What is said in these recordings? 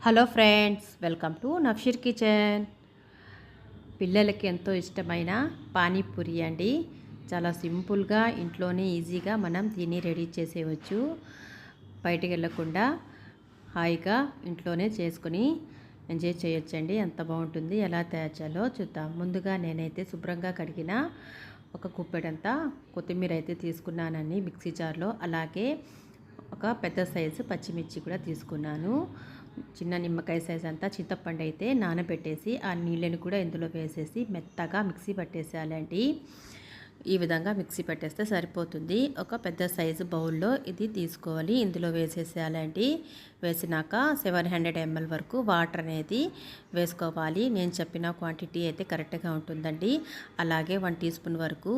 Hello friends, welcome to Nafsheer kitchen. పిల్లలకి ఎంతో ఇష్టమైన పానీపూరి అండి. చాలా సింపుల్గా ఇంట్లోనే ఈజీగా మనం దీన్ని రెడీ చేసేయవచ్చు. బయటికి వెళ్ళకుండా హాయిగా ఇంట్లోనే చేసుకొని ఎంజాయ్ చేయొచ్చండి. ఎంత బాగుంటుంది. ఎలా తయారు చేయాలో చూద్దాం. ముందుగా నేనైతే శుభ్రంగా కడిగిన ఒక గుప్పెడంతా కొత్తిమీర అయితే తీసుకున్నానండి మిక్సీ జార్లో. అలాగే ఒక పెద్ద సైజు పచ్చిమిర్చి కూడా తీసుకున్నాను. చిన్న నిమ్మకాయ సైజ్ అంతా చింతపండు అయితే నానబెట్టేసి ఆ నీళ్ళని కూడా ఇందులో వేసేసి మెత్తగా మిక్సీ పట్టేసేయాలండి. ఈ విధంగా మిక్సీ పెట్టేస్తే సరిపోతుంది. ఒక పెద్ద సైజు బౌల్లో ఇది తీసుకోవాలి. ఇందులో వేసేసేయాలండి. వేసినాక 700 ml వరకు వాటర్ అనేది వేసుకోవాలి. నేను చెప్పిన క్వాంటిటీ అయితే కరెక్ట్గా ఉంటుందండి. అలాగే 1 టీ స్పూన్ వరకు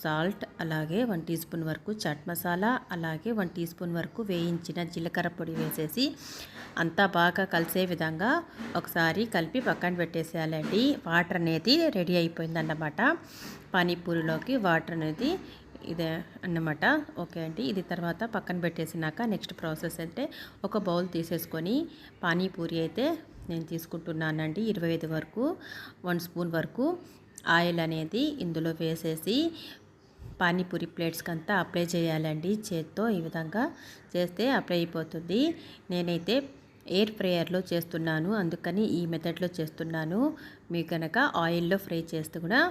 సాల్ట్, అలాగే 1 టీ స్పూన్ వరకు చాట్ మసాలా, అలాగే 1 టీ స్పూన్ వరకు వేయించిన జీలకర్ర పొడి వేసేసి అంతా బాగా కలిసే విధంగా ఒకసారి కలిపి పక్కన పెట్టేసేయాలండి. వాటర్ అనేది రెడీ అయిపోయిందన్నమాట. పానీపూరిలోకి వాటర్ అనేది ఇదే అన్నమాట. ఓకే అండి. ఇది తర్వాత పక్కన పెట్టేసినాక నెక్స్ట్ ప్రాసెస్ అంటే ఒక బౌల్ తీసేసుకొని పానీపూరి అయితే నేను తీసుకుంటున్నానండి. 25 వరకు 1 స్పూన్ వరకు ఆయిల్ అనేది ఇందులో వేసేసి పానీపూరి ప్లేట్స్కి అంతా అప్లై చేయాలండి. చేత్తో ఈ విధంగా చేస్తే అప్లై అయిపోతుంది. నేనైతే ఎయిర్ ఫ్రైయర్లో చేస్తున్నాను, అందుకని ఈ మెథడ్లో చేస్తున్నాను. మీకు కనుక ఆయిల్లో ఫ్రై చేస్తే కూడా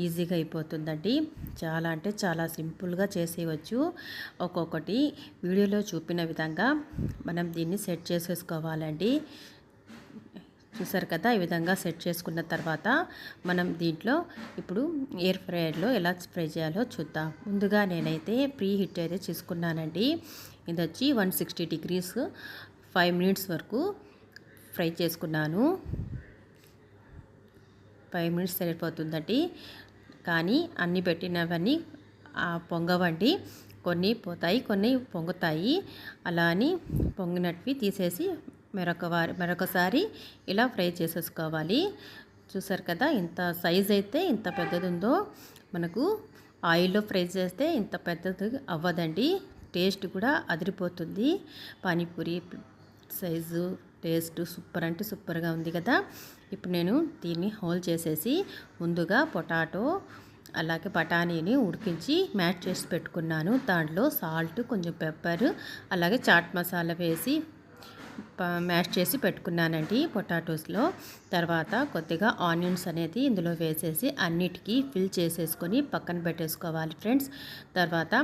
ఈజీగా అయిపోతుందండి. చాలా అంటే చాలా సింపుల్గా చేసేయవచ్చు. ఒక్కొక్కటి వీడియోలో చూపిన విధంగా మనం దీన్ని సెట్ చేసేసుకోవాలండి. చూసారు కదా, ఈ విధంగా సెట్ చేసుకున్న తర్వాత మనం దీంట్లో ఇప్పుడు ఎయిర్ ఫ్రైయర్లో ఎలా ఫ్రై చేయాలో చూద్దాం. ముందుగా నేనైతే ప్రీ హీట్ అయితే చేసుకున్నానండి. ఇది వచ్చి 160 degrees 5 minutes వరకు ఫ్రై చేసుకున్నాను. 5 minutes సరిపోతుందండి. కానీ అన్నీ పెట్టినవన్నీ పొంగవండి. కొన్ని పోతాయి, కొన్ని పొంగుతాయి. అలా అని పొంగినట్వి తీసేసి మరొకసారి ఇలా ఫ్రై చేసేసుకోవాలి. చూసారు కదా, ఇంత సైజ్ అయితే ఇంత పెద్దది ఉందో. మనకు ఆయిల్లో ఫ్రై చేస్తే ఇంత పెద్దది అవ్వదండి. టేస్ట్ కూడా అదిరిపోతుంది. పానీపూరి సైజు టేస్ట్ సూపర్ అంటే సూపర్గా ఉంది కదా. ఇప్పుడు నేను దీన్ని హోల్ చేసేసి ముందుగా పొటాటో అలాగే బఠానీని ఉడికించి మ్యాష్ చేసి పెట్టుకున్నాను. దాంట్లో సాల్ట్, కొంచెం పెప్పర్, అలాగే చాట్ మసాలా వేసి మ్యాష్ చేసి పెట్టుకున్నానండి పొటాటోస్లో. తర్వాత కొద్దిగా ఆనియన్స్ అనేది ఇందులో వేసేసి అన్నిటికీ ఫిల్ చేసేసుకొని పక్కన పెట్టేసుకోవాలి ఫ్రెండ్స్. తర్వాత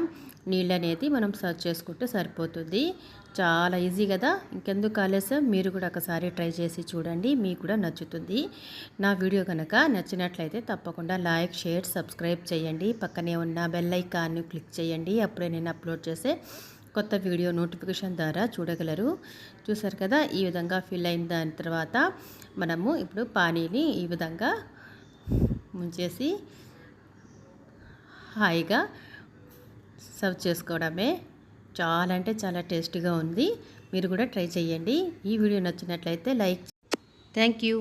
నీళ్ళు అనేది మనం సర్వ్ చేసుకుంటే సరిపోతుంది. చాలా ఈజీ కదా. ఇంకెందుకు ఆలస్యం, మీరు కూడా ఒకసారి ట్రై చేసి చూడండి, మీకు కూడా నచ్చుతుంది. నా వీడియో కనుక నచ్చినట్లయితే తప్పకుండా లైక్, షేర్, సబ్స్క్రైబ్ చేయండి. పక్కనే ఉన్న బెల్ ఐకాన్ని క్లిక్ చేయండి. అప్పుడే నేను అప్లోడ్ చేసే కొత్త వీడియో నోటిఫికేషన్ ద్వారా చూడగలరు. చూసారు కదా, ఈ విధంగా ఫిల్ అయిన దాని తర్వాత మనము ఇప్పుడు పానీని ఈ విధంగా ముంచేసి హాయిగా సర్వ్ చేసుకోవడమే. చాలా అంటే చాలా టేస్టీగా ఉంది. మీరు కూడా ట్రై చేయండి. ఈ వీడియో నచ్చినట్లయితే లైక్. Thank you.